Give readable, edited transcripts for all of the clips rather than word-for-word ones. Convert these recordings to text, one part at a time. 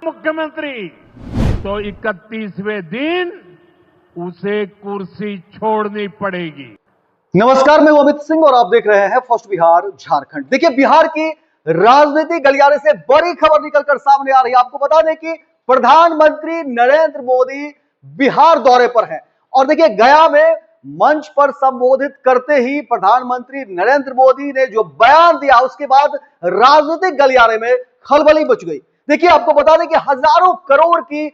मुख्यमंत्री तो 31वें दिन उसे कुर्सी छोड़नी पड़ेगी। नमस्कार, मैं अमित सिंह और आप देख रहे हैं फर्स्ट बिहार झारखंड। देखिए, बिहार की राजनीतिक गलियारे से बड़ी खबर निकलकर सामने आ रही है। आपको बता दें कि प्रधानमंत्री नरेंद्र मोदी बिहार दौरे पर हैं और देखिए, गया में मंच पर संबोधित करते ही प्रधानमंत्री नरेंद्र मोदी ने जो बयान दिया, उसके बाद राजनीतिक गलियारे में खलबली मच गई। देखिए, आपको बता दें कि हजारों करोड़ की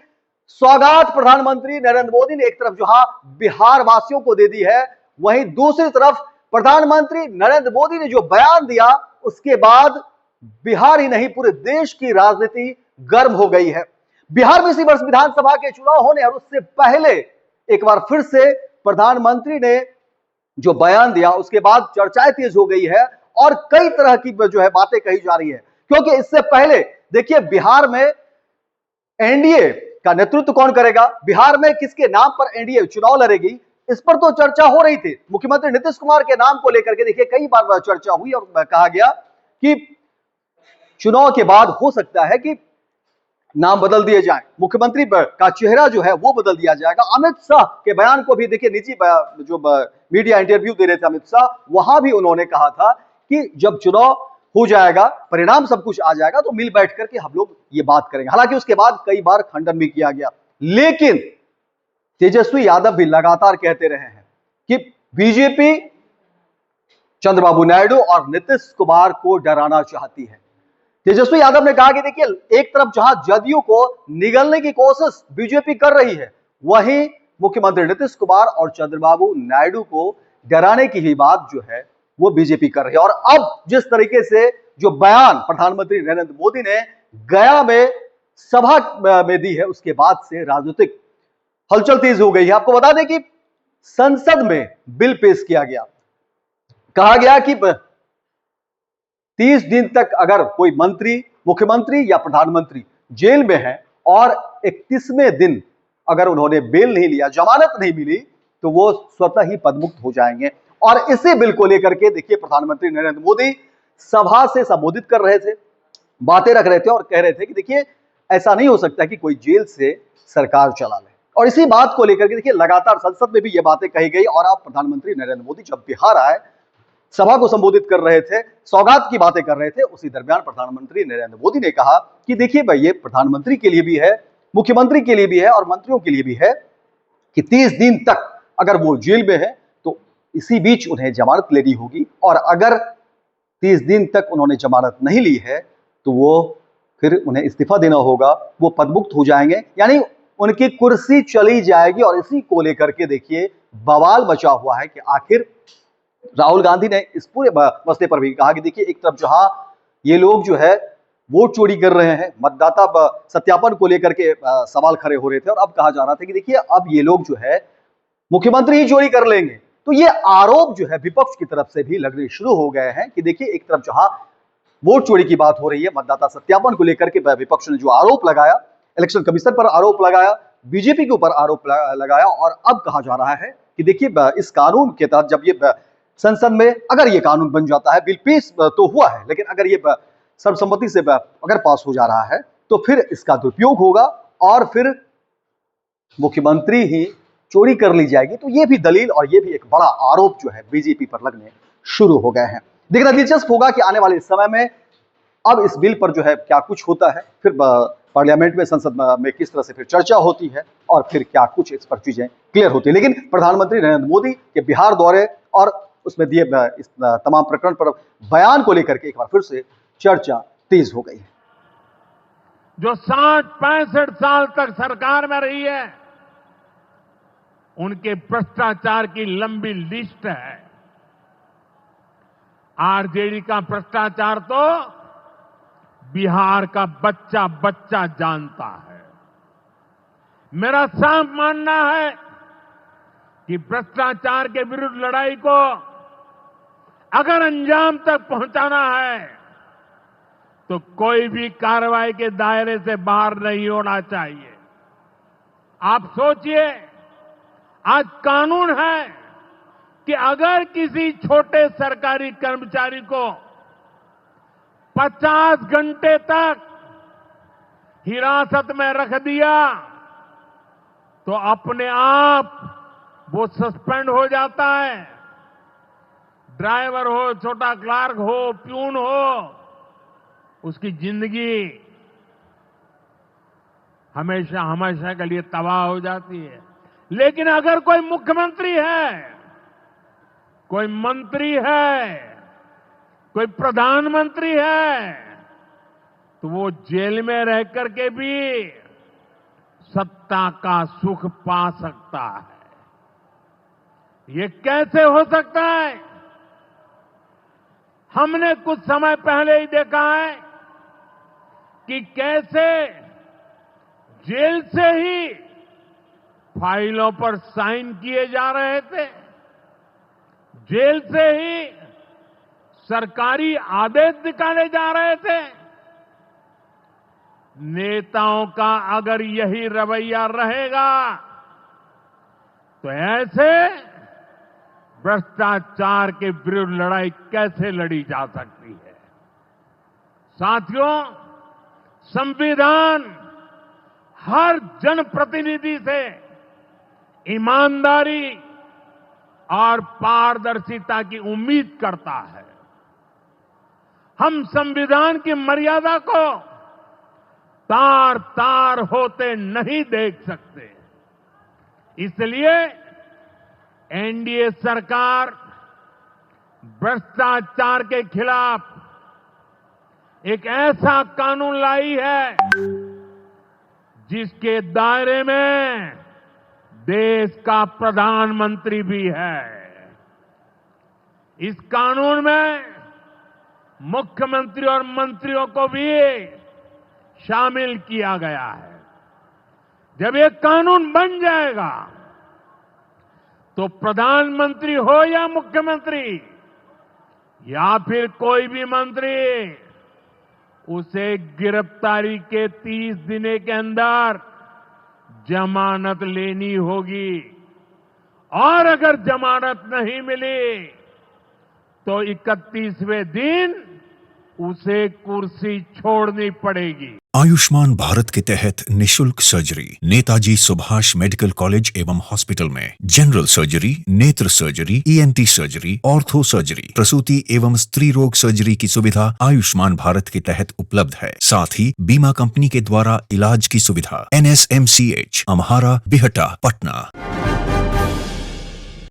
सौगात प्रधानमंत्री नरेंद्र मोदी ने एक तरफ जहां बिहार वासियों को दे दी है, वहीं दूसरी तरफ प्रधानमंत्री नरेंद्र मोदी ने जो बयान दिया, उसके बाद बिहार ही नहीं पूरे देश की राजनीति गर्म हो गई है। बिहार में इसी वर्ष विधानसभा के चुनाव होने और उससे पहले एक बार फिर से प्रधानमंत्री ने जो बयान दिया, उसके बाद चर्चाएं तेज हो गई है और कई तरह की जो है बातें कही जा रही है। क्योंकि इससे पहले देखिए, बिहार में एनडीए का नेतृत्व कौन करेगा, बिहार में किसके नाम पर एनडीए चुनाव लड़ेगी, इस पर तो चर्चा हो रही थी। मुख्यमंत्री नीतीश कुमार के नाम को लेकर के देखिए कई बार चर्चा हुई और कहा गया कि चुनाव के बाद हो सकता है कि नाम बदल दिए जाए, मुख्यमंत्री का चेहरा जो है वो बदल दिया जाएगा। अमित शाह के बयान को भी देखिए, निजी जो मीडिया इंटरव्यू दे रहे थे अमित शाह, वहां भी उन्होंने कहा था कि जब चुनाव हो जाएगा, परिणाम सब कुछ आ जाएगा, तो मिल बैठ करके हम लोग ये बात करेंगे। हालांकि उसके बाद कई बार खंडन भी किया गया, लेकिन तेजस्वी यादव भी लगातार कहते रहे हैं कि बीजेपी चंद्रबाबू नायडू और नीतीश कुमार को डराना चाहती है। तेजस्वी यादव ने कहा कि देखिए, एक तरफ जहां जदयू को निगलने की कोशिश बीजेपी कर रही है, वहीं मुख्यमंत्री नीतीश कुमार और चंद्रबाबू नायडू को डराने की ही बात जो है वो बीजेपी कर रही है। और अब जिस तरीके से जो बयान प्रधानमंत्री नरेंद्र मोदी ने गया में सभा में दी है, उसके बाद से राजनीतिक हलचल तेज हो गई है। आपको बता दें कि संसद में बिल पेश किया गया, कहा गया कि 30 दिन तक अगर कोई मंत्री, मुख्यमंत्री या प्रधानमंत्री जेल में है और 31वें दिन अगर उन्होंने बेल नहीं लिया, जमानत नहीं मिली, तो वो स्वतः ही पदमुक्त हो जाएंगे। और इसी बिल को लेकर के देखिए, प्रधानमंत्री नरेंद्र मोदी सभा से संबोधित कर रहे थे, बातें रख रहे थे और कह रहे थे कि देखिए, ऐसा नहीं हो सकता कि कोई जेल से सरकार चला ले। और इसी बात को लेकर के देखिए, लगातार संसद में भी ये बातें कही गई और अब प्रधानमंत्री नरेंद्र मोदी जब बिहार आए, सभा को संबोधित कर रहे थे, सौगात की बातें कर रहे थे, उसी दरमियान प्रधानमंत्री नरेंद्र मोदी ने कहा कि देखिए भाई, ये प्रधानमंत्री के लिए भी है, मुख्यमंत्री के लिए भी है और मंत्रियों के लिए भी है कि 30 दिन तक अगर वो जेल में है तो इसी बीच उन्हें जमानत लेनी होगी, और अगर 30 दिन तक उन्होंने जमानत नहीं ली है तो वो फिर उन्हें इस्तीफा देना होगा, वो पदमुक्त हो जाएंगे, यानी उनकी कुर्सी चली जाएगी। और इसी को लेकर के देखिए बवाल मचा हुआ है कि आखिर राहुल गांधी ने इस पूरे मसले पर भी कहा कि देखिए, एक तरफ जहां ये लोग जो है वोट चोरी कर रहे हैं, मतदाता सत्यापन को लेकर के सवाल खड़े हो रहे थे, और अब कहा जा रहा था कि देखिए, अब ये लोग जो है मुख्यमंत्री ही चोरी कर लेंगे। तो ये आरोप जो है विपक्ष की तरफ से भी लगने शुरू हो गए हैं कि देखिए, एक तरफ जहां वोट चोरी की बात हो रही है, मतदाता सत्यापन को लेकर के विपक्ष ने जो आरोप लगाया, इलेक्शन कमीशन पर आरोप लगाया, बीजेपी के ऊपर आरोप लगाया, और अब कहा जा रहा है कि देखिए, इस कानून के तहत जब ये संसद में अगर ये कानून बन जाता है, बिल पेश तो हुआ है, लेकिन अगर ये सर्वसम्मति से अगर पास हो जा रहा है तो फिर इसका दुरुपयोग होगा और फिर मुख्यमंत्री ही चोरी कर ली जाएगी। तो ये भी दलील और ये भी एक बड़ा आरोप जो है बीजेपी पर लगने शुरू हो गए हैं। देखना दिलचस्प होगा कि आने वाले समय में अब इस बिल पर जो है क्या कुछ होता है, फिर पार्लियामेंट में, संसद में किस तरह से फिर चर्चा होती है और फिर क्या कुछ इस पर चीजें क्लियर होती है। लेकिन प्रधानमंत्री नरेंद्र मोदी के बिहार दौरे और उसमें दिए इस तमाम प्रकरण पर बयान को लेकर के एक बार फिर से चर्चा तेज हो गई है। जो 60-65 साल तक सरकार में रही है, उनके भ्रष्टाचार की लंबी लिस्ट है। आरजेडी का भ्रष्टाचार तो बिहार का बच्चा बच्चा जानता है। मेरा साफ मानना है कि भ्रष्टाचार के विरुद्ध लड़ाई को अगर अंजाम तक पहुंचाना है तो कोई भी कार्रवाई के दायरे से बाहर नहीं होना चाहिए। आप सोचिए, आज कानून है कि अगर किसी छोटे सरकारी कर्मचारी को 50 घंटे तक हिरासत में रख दिया तो अपने आप वो सस्पेंड हो जाता है। ड्राइवर हो, छोटा क्लार्क हो, प्यून हो, उसकी जिंदगी हमेशा हमेशा के लिए तबाह हो जाती है। लेकिन अगर कोई मुख्यमंत्री है, कोई मंत्री है, कोई प्रधानमंत्री है, तो वो जेल में रह करके भी सत्ता का सुख पा सकता है। ये कैसे हो सकता है? हमने कुछ समय पहले ही देखा है कि कैसे जेल से ही फाइलों पर साइन किए जा रहे थे, जेल से ही सरकारी आदेश निकाले जा रहे थे। नेताओं का अगर यही रवैया रहेगा तो ऐसे भ्रष्टाचार के विरुद्ध लड़ाई कैसे लड़ी जा सकती है? साथियों, संविधान हर जनप्रतिनिधि से ईमानदारी और पारदर्शिता की उम्मीद करता है। हम संविधान की मर्यादा को तार तार होते नहीं देख सकते। इसलिए एनडीए सरकार भ्रष्टाचार के खिलाफ एक ऐसा कानून लाई है जिसके दायरे में देश का प्रधानमंत्री भी है। इस कानून में मुख्यमंत्री और मंत्रियों को भी शामिल किया गया है। जब ये कानून बन जाएगा तो प्रधानमंत्री हो या मुख्यमंत्री या फिर कोई भी मंत्री, उसे गिरफ्तारी के 30 दिन के अंदर जमानत लेनी होगी और अगर जमानत नहीं मिली तो 31वें दिन उसे कुर्सी छोड़नी पड़ेगी। आयुष्मान भारत के तहत निशुल्क surgery Netaji Subhash medical college एवं हॉस्पिटल में जनरल सर्जरी, नेत्र surgery, ENT surgery, ortho surgery, प्रसूति एवं स्त्री रोग सर्जरी की सुविधा आयुष्मान भारत के तहत उपलब्ध है। साथ ही बीमा कंपनी के द्वारा इलाज की सुविधा। NSMCH, अम्हारा, बिहटा, पटना।